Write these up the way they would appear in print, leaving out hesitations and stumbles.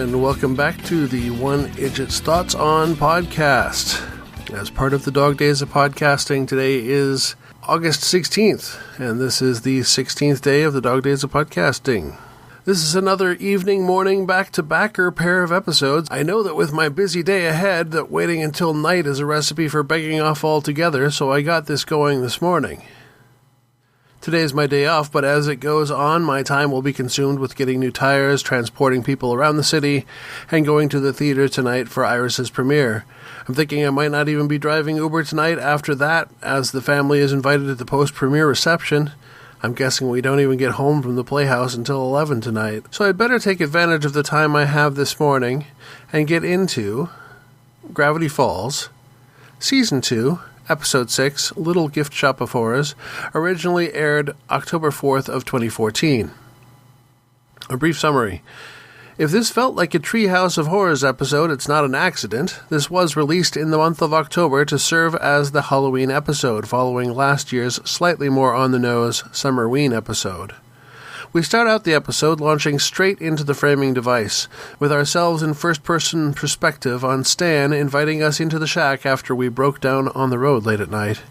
and welcome back to the One Idjit's Thoughts on podcast. As part of the Dog Days of Podcasting, today is August 16th, and this is the 16th day of the Dog Days of Podcasting. This is another evening, morning, back-to-backer pair of episodes. I know that with my busy day ahead, that waiting until night is a recipe for begging off altogether, so I got this going this morning. Today is my day off, but as it goes on, my time will be consumed with getting new tires, transporting people around the city, and going to the theater tonight for Iris's premiere. I'm thinking I might not even be driving Uber tonight after that, as the family is invited to the post-premiere reception. I'm guessing we don't even get home from the Playhouse until 11 tonight, so I'd better take advantage of the time I have this morning and get into Gravity Falls, Season 2, Episode 6, Little Gift Shop of Horrors, originally aired October 4th of 2014. A brief summary. If this felt like a Treehouse of Horrors episode, it's not an accident. This was released in the month of October to serve as the Halloween episode, following last year's slightly more on-the-nose Summerween episode. We start out the episode launching straight into the framing device, with ourselves in first-person perspective on Stan inviting us into the shack after we broke down on the road late at night.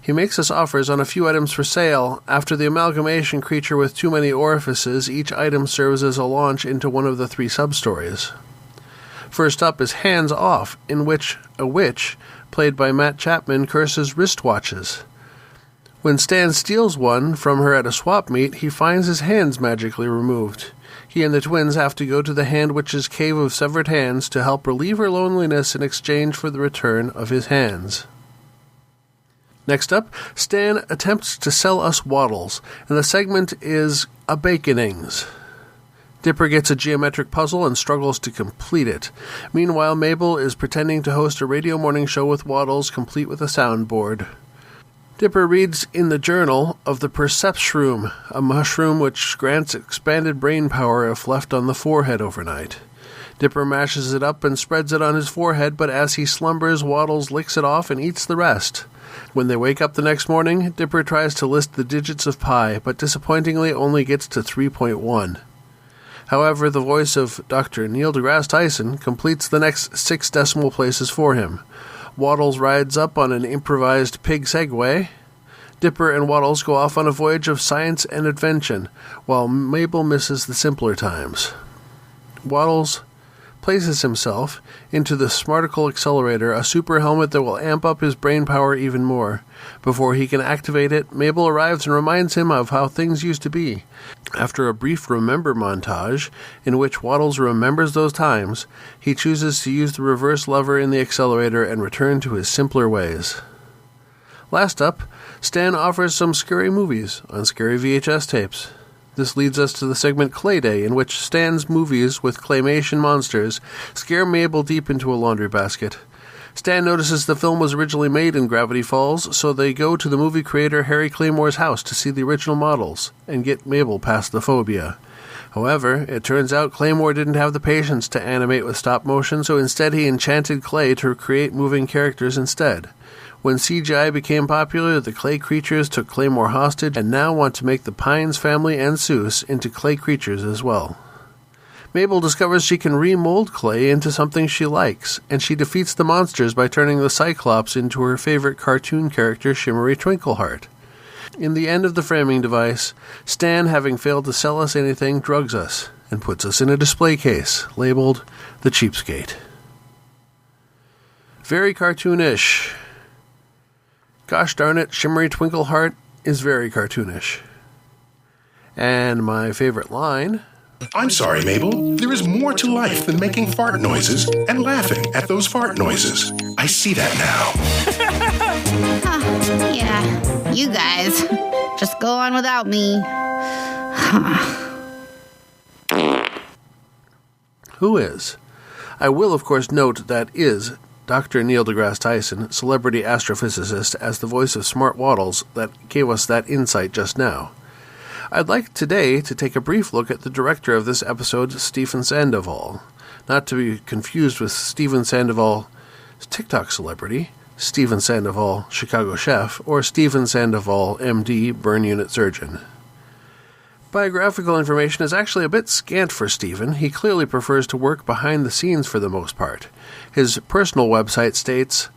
He makes us offers on a few items for sale. After the amalgamation creature with too many orifices, each item serves as a launch into one of the 3 sub-stories. First up is Hands Off, in which a witch, played by Matt Chapman, curses wristwatches. When Stan steals one from her at a swap meet, he finds his hands magically removed. He and the twins have to go to the Hand Witch's Cave of Severed Hands to help relieve her loneliness in exchange for the return of his hands. Next up, Stan attempts to sell us waddles, and the segment is A Baconings. Dipper gets a geometric puzzle and struggles to complete it. Meanwhile, Mabel is pretending to host a radio morning show with waddles, complete with a soundboard. Dipper reads in the journal of the Percepshroom, a mushroom which grants expanded brain power if left on the forehead overnight. Dipper mashes it up and spreads it on his forehead, but as he slumbers, Waddles licks it off and eats the rest. When they wake up the next morning, Dipper tries to list the digits of pi, but disappointingly only gets to 3.1. However, the voice of Dr. Neil deGrasse Tyson completes the next 6 decimal places for him. Waddles rides up on an improvised pig Segway. Dipper and Waddles go off on a voyage of science and invention, while Mabel misses the simpler times. Waddles places himself into the Smarticle Accelerator, a super helmet that will amp up his brain power even more. Before he can activate it, Mabel arrives and reminds him of how things used to be. After a brief remember montage, in which Waddles remembers those times, he chooses to use the reverse lever in the accelerator and return to his simpler ways. Last up, Stan offers some scary movies on scary VHS tapes. This leads us to the segment Clay Day, in which Stan's movies with claymation monsters scare Mabel deep into a laundry basket. Stan notices the film was originally made in Gravity Falls, so they go to the movie creator Harry Claymore's house to see the original models and get Mabel past the phobia. However, it turns out Claymore didn't have the patience to animate with stop motion, so instead he enchanted clay to create moving characters instead. When CGI became popular, the clay creatures took Claymore hostage and now want to make the Pines family and Seuss into clay creatures as well. Mabel discovers she can remold clay into something she likes, and she defeats the monsters by turning the Cyclops into her favorite cartoon character, Shimmery Twinkleheart. In the end of the framing device, Stan, having failed to sell us anything, drugs us and puts us in a display case labeled the Cheapskate. Very cartoonish. Gosh darn it, Shimmery Twinkleheart is very cartoonish. And my favorite line... I'm sorry, Mabel. There is more to life than making fart noises and laughing at those fart noises. I see that now. Yeah, you guys. Just go on without me. Who is? I will, of course, note that is Dr. Neil deGrasse Tyson, celebrity astrophysicist, as the voice of Smart Waddles that gave us that insight just now. I'd like today to take a brief look at the director of this episode, Stephen Sandoval. Not to be confused with Stephen Sandoval, TikTok celebrity, Stephen Sandoval, Chicago chef, or Stephen Sandoval, MD, burn unit surgeon. Biographical information is actually a bit scant for Stephen. He clearly prefers to work behind the scenes for the most part. His personal website states,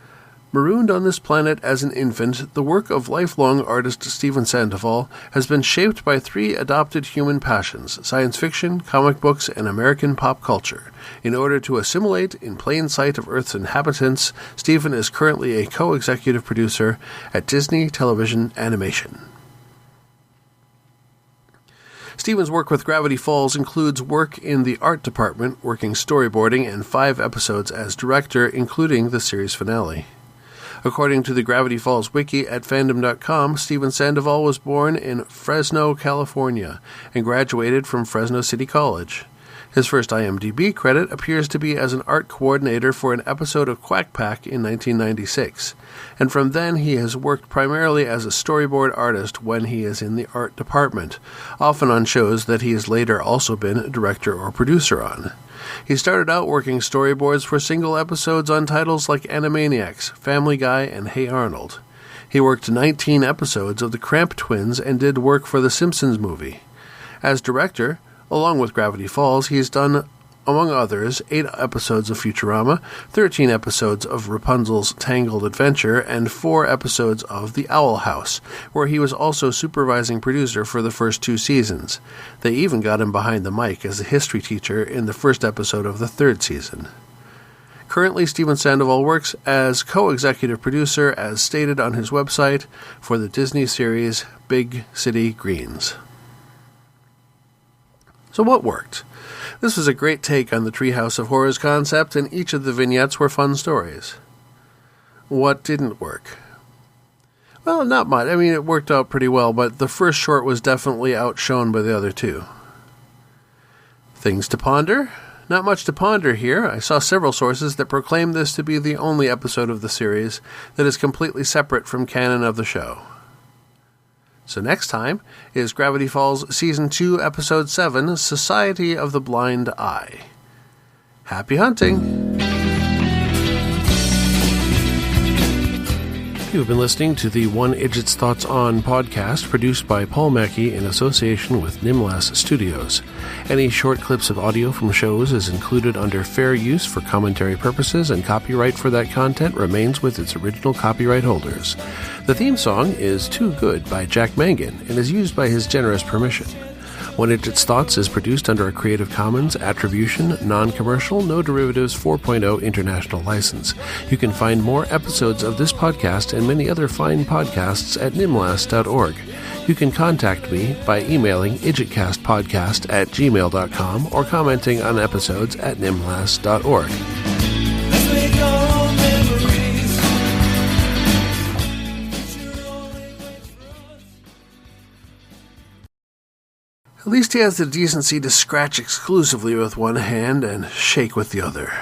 "Marooned on this planet as an infant, the work of lifelong artist Stephen Sandoval has been shaped by three adopted human passions: science fiction, comic books, and American pop culture. In order to assimilate in plain sight of Earth's inhabitants, Stephen is currently a co-executive producer at Disney Television Animation." Stephen's work with Gravity Falls includes work in the art department, working storyboarding, and 5 episodes as director, including the series finale. According to the Gravity Falls wiki at fandom.com, Stephen Sandoval was born in Fresno, California, and graduated from Fresno City College. His first IMDb credit appears to be as an art coordinator for an episode of Quack Pack in 1996, and from then he has worked primarily as a storyboard artist when he is in the art department, often on shows that he has later also been a director or producer on. He started out working storyboards for single episodes on titles like Animaniacs, Family Guy, and Hey Arnold. He worked 19 episodes of the Cramp Twins and did work for the Simpsons movie. As director, along with Gravity Falls, he has done, among others, 8 episodes of Futurama, 13 episodes of Rapunzel's Tangled Adventure, and 4 episodes of The Owl House, where he was also supervising producer for the first 2 seasons. They even got him behind the mic as a history teacher in the first episode of the 3rd season. Currently, Stephen Sandoval works as co-executive producer, as stated on his website, for the Disney series Big City Greens. So what worked? This was a great take on the Treehouse of Horrors concept, and each of the vignettes were fun stories. What didn't work? Well, not much. I mean, it worked out pretty well, but the first short was definitely outshone by the other 2. Things to ponder? Not much to ponder here. I saw several sources that proclaim this to be the only episode of the series that is completely separate from canon of the show. So next time is Gravity Falls Season 2, Episode 7, Society of the Blind Eye. Happy hunting! You've been listening to the One Idjit's Thoughts On podcast, produced by Paul Mackey in association with Nimlas Studios. Any short clips of audio from shows is included under fair use for commentary purposes, and copyright for that content remains with its original copyright holders. The theme song is Too Good by Jack Mangan and is used by his generous permission. One Idjit's Thoughts is produced under a Creative Commons Attribution, Non-Commercial, No Derivatives 4.0 International License. You can find more episodes of this podcast and many other fine podcasts at nimlas.org. You can contact me by emailing idjitcastpodcast@gmail.com or commenting on episodes at nimlas.org. At least he has the decency to scratch exclusively with one hand and shake with the other.